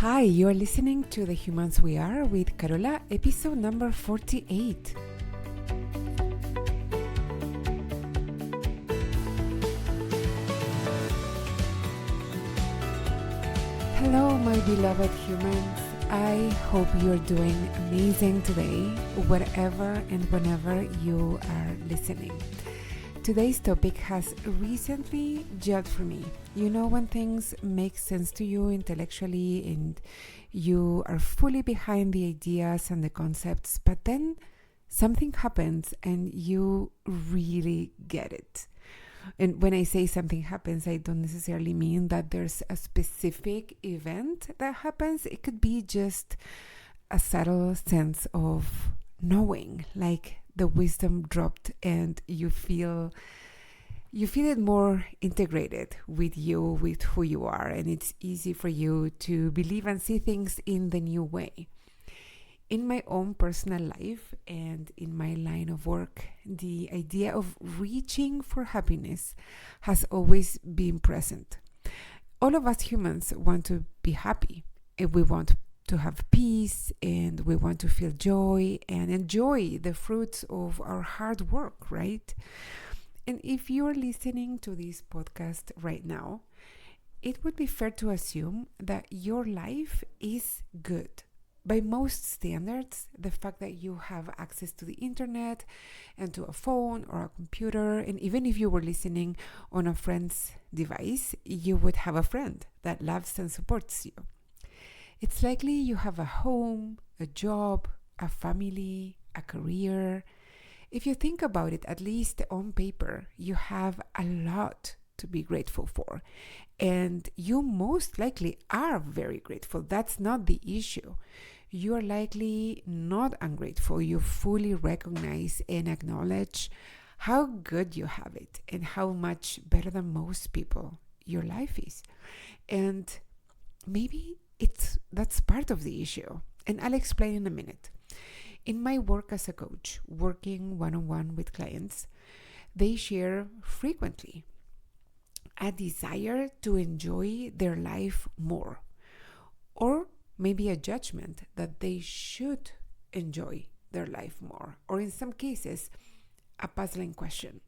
Hi, you are listening to The Humans We Are with Carola, episode number 48. Hello, my beloved humans. I hope you're doing amazing today, wherever and whenever you are listening. Today's topic has recently judged for me. You know, when things make sense to you intellectually and you are fully behind the ideas and the concepts, but then something happens and you really get it. And when I say something happens, I don't necessarily mean that there's a specific event that happens. It could be just a subtle sense of knowing, like the wisdom dropped and you feel it more integrated with you, with who you are, and it's easy for you to believe and see things in the new way. In my own personal life and in my line of work, the idea of reaching for happiness has always been present. All of us humans want to be happy, and we want to have peace, and we want to feel joy and enjoy the fruits of our hard work, right? And if you're listening to this podcast right now, it would be fair to assume that your life is good. By most standards, the fact that you have access to the internet and to a phone or a computer, and even if you were listening on a friend's device, you would have a friend that loves and supports you. It's likely you have a home, a job, a family, a career. If you think about it, at least on paper, you have a lot to be grateful for. And you most likely are very grateful. That's not the issue. You are likely not ungrateful. You fully recognize and acknowledge how good you have it and how much better than most people your life is. And maybe that's part of the issue. And I'll explain in a minute. In my work as a coach, working one-on-one with clients, they share frequently a desire to enjoy their life more, or maybe a judgment that they should enjoy their life more, or in some cases, a puzzling question.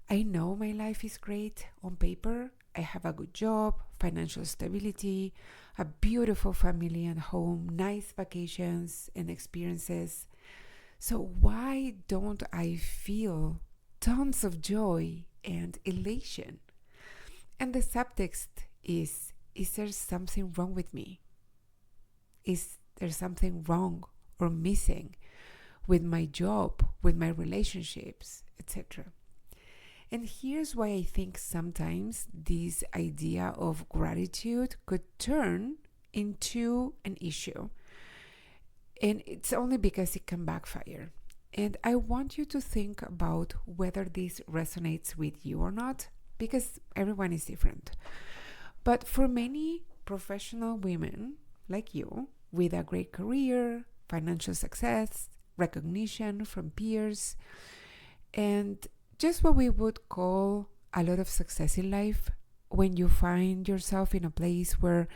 I know my life is great on paper. I have a good job, financial stability, a beautiful family and home, nice vacations and experiences. So why don't I feel tons of joy and elation? And the subtext is there something wrong with me? Is there something wrong or missing with my job, with my relationships, etc.? And here's why I think sometimes this idea of gratitude could turn into an issue. And it's only because it can backfire. And I want you to think about whether this resonates with you or not, because everyone is different. But for many professional women like you, with a great career, financial success, recognition from peers, and just what we would call a lot of success in life, when you find yourself in a place where,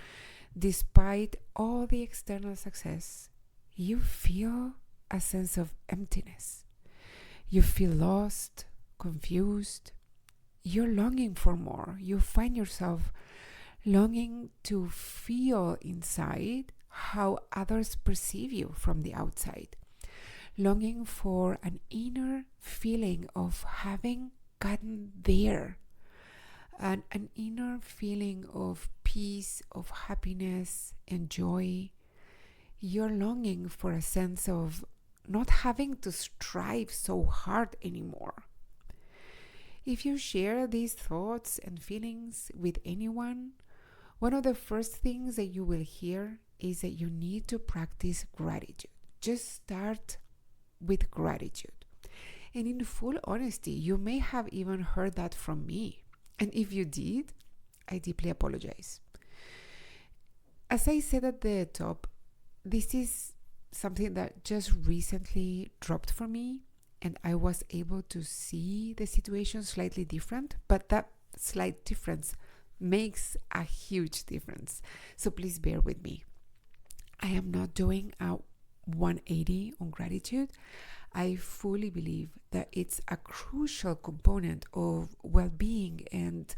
despite all the external success, you feel a sense of emptiness. You feel lost, confused. You're longing for more. You find yourself longing to feel inside how others perceive you from the outside. Longing for an inner feeling of having gotten there, and an inner feeling of peace, of happiness and joy. You're longing for a sense of not having to strive so hard anymore. If you share these thoughts and feelings with anyone, one of the first things that you will hear is that you need to practice gratitude. Just start with gratitude. And in full honesty, you may have even heard that from me. And if you did, I deeply apologize. As I said at the top, this is something that just recently dropped for me, and I was able to see the situation slightly different, but that slight difference makes a huge difference. So please bear with me. I am not doing a 180 on gratitude. I fully believe that it's a crucial component of well-being and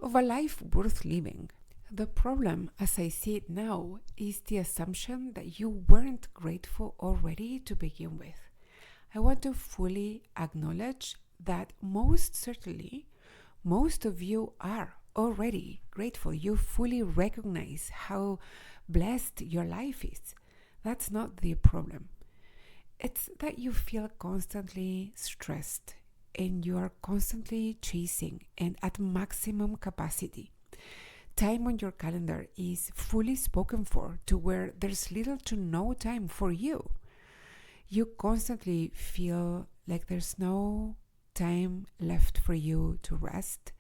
of a life worth living. The problem, as I see it now, is the assumption that you weren't grateful already to begin with. I want to fully acknowledge that most certainly, most of you are already grateful. You fully recognize how blessed your life is. That's not the problem. It's that you feel constantly stressed and you are constantly chasing and at maximum capacity. Time on your calendar is fully spoken for to where there's little to no time for you. You constantly feel like there's no time left for you to rest.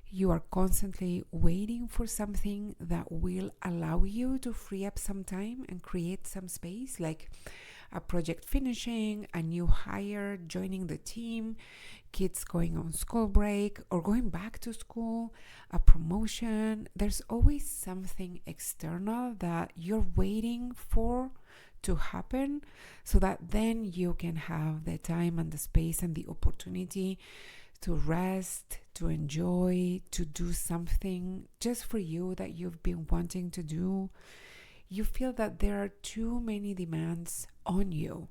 You are constantly waiting for something that will allow you to free up some time and create some space, like a project finishing, a new hire joining the team, kids going on school break or going back to school, a promotion. There's always something external that you're waiting for to happen so that then you can have the time and the space and the opportunity to rest, to enjoy, to do something just for you that you've been wanting to do. You feel that there are too many demands on you.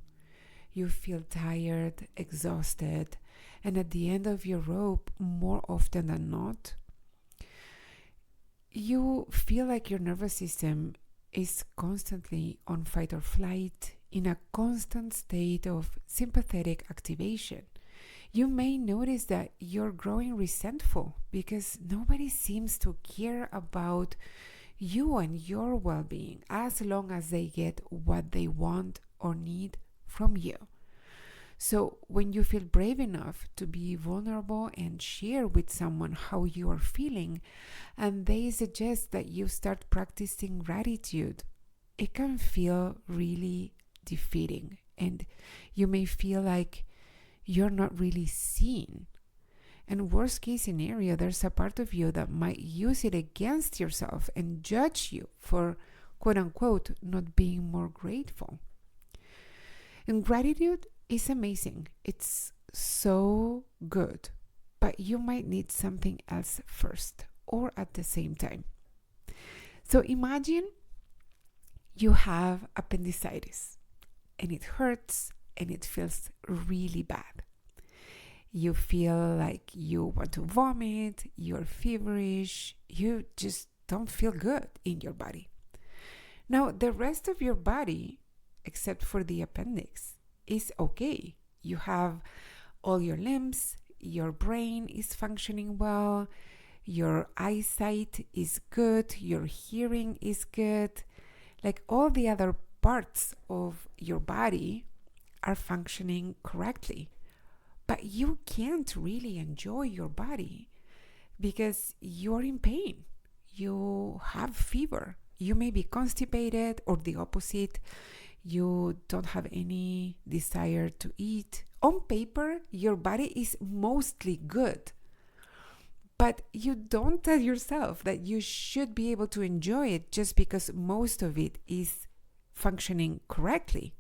You feel tired, exhausted, and at the end of your rope, more often than not, you feel like your nervous system is constantly on fight or flight, in a constant state of sympathetic activation. You may notice that you're growing resentful because nobody seems to care about you and your well-being as long as they get what they want or need from you. So when you feel brave enough to be vulnerable and share with someone how you are feeling, and they suggest that you start practicing gratitude, it can feel really defeating, and you may feel like you're not really seen. And worst case scenario, there's a part of you that might use it against yourself and judge you for, quote unquote, not being more grateful. And gratitude is amazing. It's so good. But you might need something else first or at the same time. So imagine you have appendicitis and it hurts and it feels really bad. You feel like you want to vomit, you're feverish, you just don't feel good in your body. Now, the rest of your body, except for the appendix, is okay. You have all your limbs, your brain is functioning well, your eyesight is good, your hearing is good. Like all the other parts of your body are functioning correctly. But you can't really enjoy your body because you're in pain. You have fever. You may be constipated, or the opposite. You don't have any desire to eat. On paper, your body is mostly good. But you don't tell yourself that you should be able to enjoy it just because most of it is functioning correctly.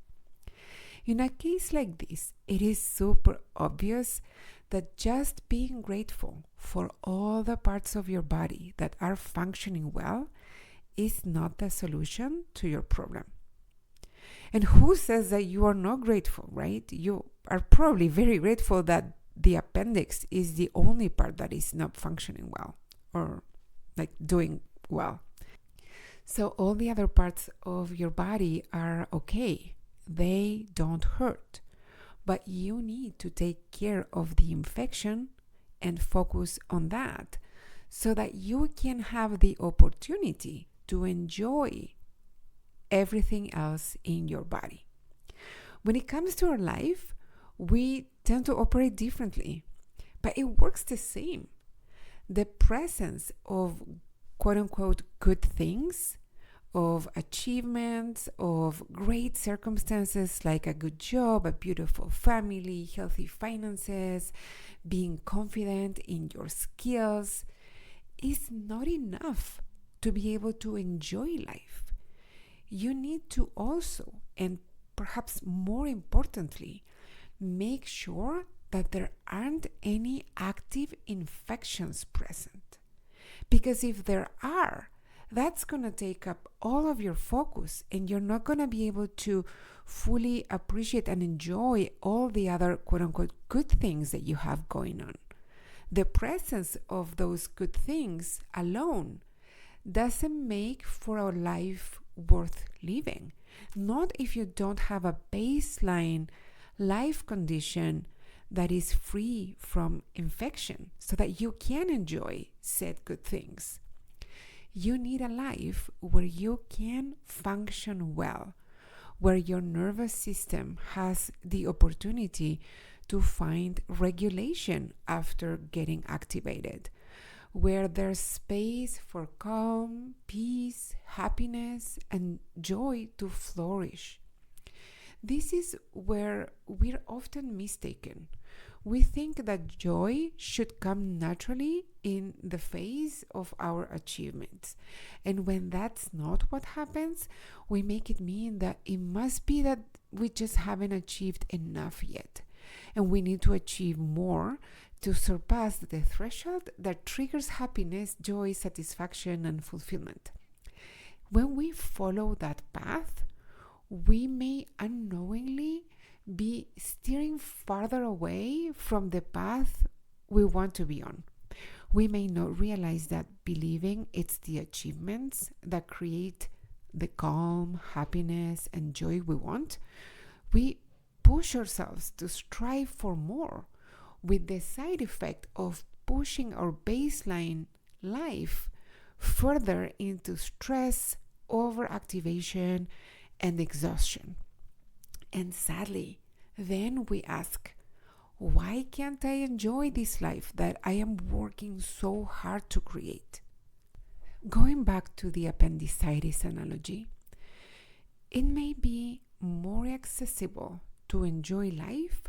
In a case like this, it is super obvious that just being grateful for all the parts of your body that are functioning well is not the solution to your problem. And who says that you are not grateful, right? You are probably very grateful that the appendix is the only part that is not functioning well or like doing well. So all the other parts of your body are okay. They don't hurt, but you need to take care of the infection and focus on that so that you can have the opportunity to enjoy everything else in your body. When it comes to our life, we tend to operate differently, but it works the same. The presence of quote unquote good things, of achievements, of great circumstances like a good job, a beautiful family, healthy finances, being confident in your skills, is not enough to be able to enjoy life. You need to also, and perhaps more importantly, make sure that there aren't any active infections present. Because if there are, that's going to take up all of your focus, and you're not going to be able to fully appreciate and enjoy all the other quote-unquote good things that you have going on. The presence of those good things alone doesn't make for a life worth living. Not if you don't have a baseline life condition that is free from infection so that you can enjoy said good things. You need a life where you can function well, where your nervous system has the opportunity to find regulation after getting activated, where there's space for calm, peace, happiness, and joy to flourish. This is where we're often mistaken. We think that joy should come naturally in the face of our achievements. And when that's not what happens, we make it mean that it must be that we just haven't achieved enough yet. And we need to achieve more to surpass the threshold that triggers happiness, joy, satisfaction, and fulfillment. When we follow that path, we may unknowingly be steering farther away from the path we want to be on. We may not realize that believing it's the achievements that create the calm, happiness, and joy we want, we push ourselves to strive for more, with the side effect of pushing our baseline life further into stress, overactivation, and exhaustion. And sadly, then we ask, why can't I enjoy this life that I am working so hard to create? Going back to the appendicitis analogy, it may be more accessible to enjoy life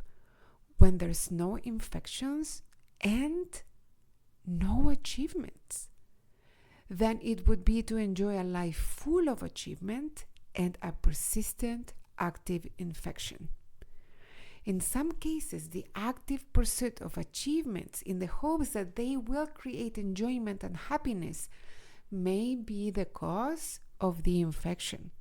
when there's no infections and no achievements than it would be to enjoy a life full of achievement and a persistent active infection. In some cases, the active pursuit of achievements in the hopes that they will create enjoyment and happiness may be the cause of the infection.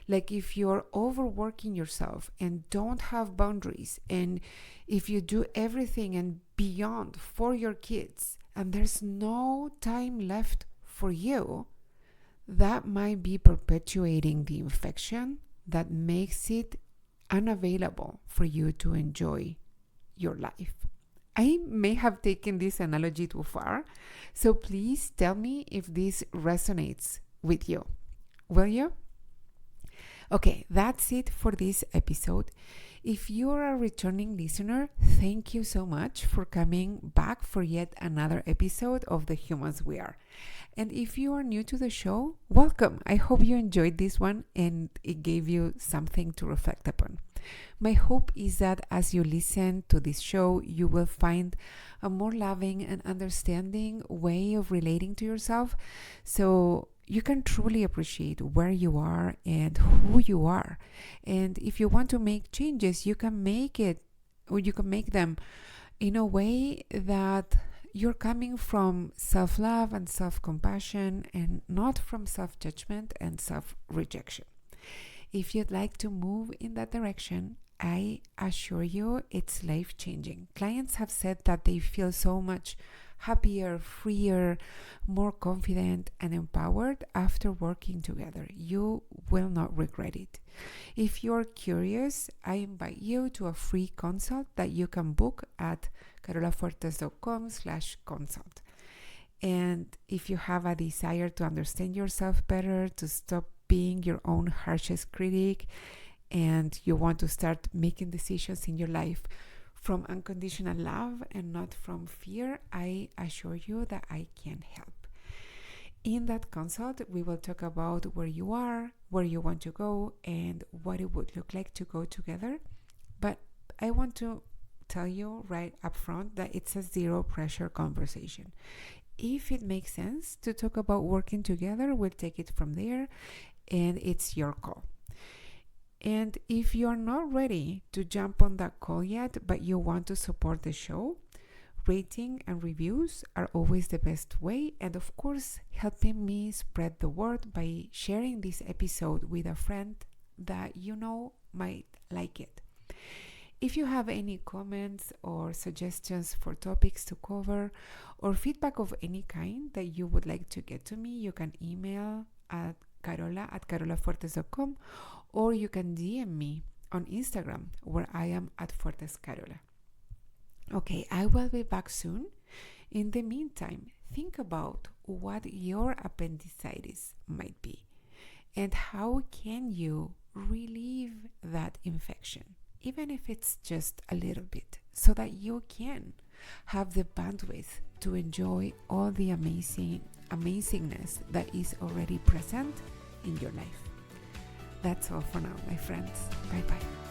Like if you're overworking yourself and don't have boundaries, and if you do everything and beyond for your kids, and there's no time left for you, that might be perpetuating the infection that makes it unavailable for you to enjoy your life. I may have taken this analogy too far, so please tell me if this resonates with you. Will you? Okay, that's it for this episode. If you're a returning listener, thank you so much for coming back for yet another episode of The Humans We Are. And if you are new to the show, welcome. I hope you enjoyed this one and it gave you something to reflect upon. My hope is that as you listen to this show, you will find a more loving and understanding way of relating to yourself, so you can truly appreciate where you are and who you are. And if you want to make changes, you can make them in a way that you're coming from self-love and self-compassion and not from self-judgment and self-rejection. If you'd like to move in that direction, I assure you it's life-changing. Clients have said that they feel so much happier, freer, more confident, and empowered after working together. You will not regret it. If you're curious, I invite you to a free consult that you can book at carolafuertes.com/consult. And if you have a desire to understand yourself better, to stop being your own harshest critic, and you want to start making decisions in your life from unconditional love and not from fear, I assure you that I can help. In that consult, we will talk about where you are, where you want to go, and what it would look like to go together. But I want to tell you right up front that it's a zero pressure conversation. If it makes sense to talk about working together, we'll take it from there, and it's your call. And if you're not ready to jump on that call yet, but you want to support the show, rating and reviews are always the best way. And of course, helping me spread the word by sharing this episode with a friend that you know might like it. If you have any comments or suggestions for topics to cover or feedback of any kind that you would like to get to me, you can email at carola@carolafuertes.com, or you can DM me on Instagram, where I am at FuertesCarola. Okay, I will be back soon. In the meantime, think about what your appendicitis might be and how can you relieve that infection, even if it's just a little bit, so that you can have the bandwidth to enjoy all the amazingness that is already present in your life. That's all for now, my friends. Bye-bye.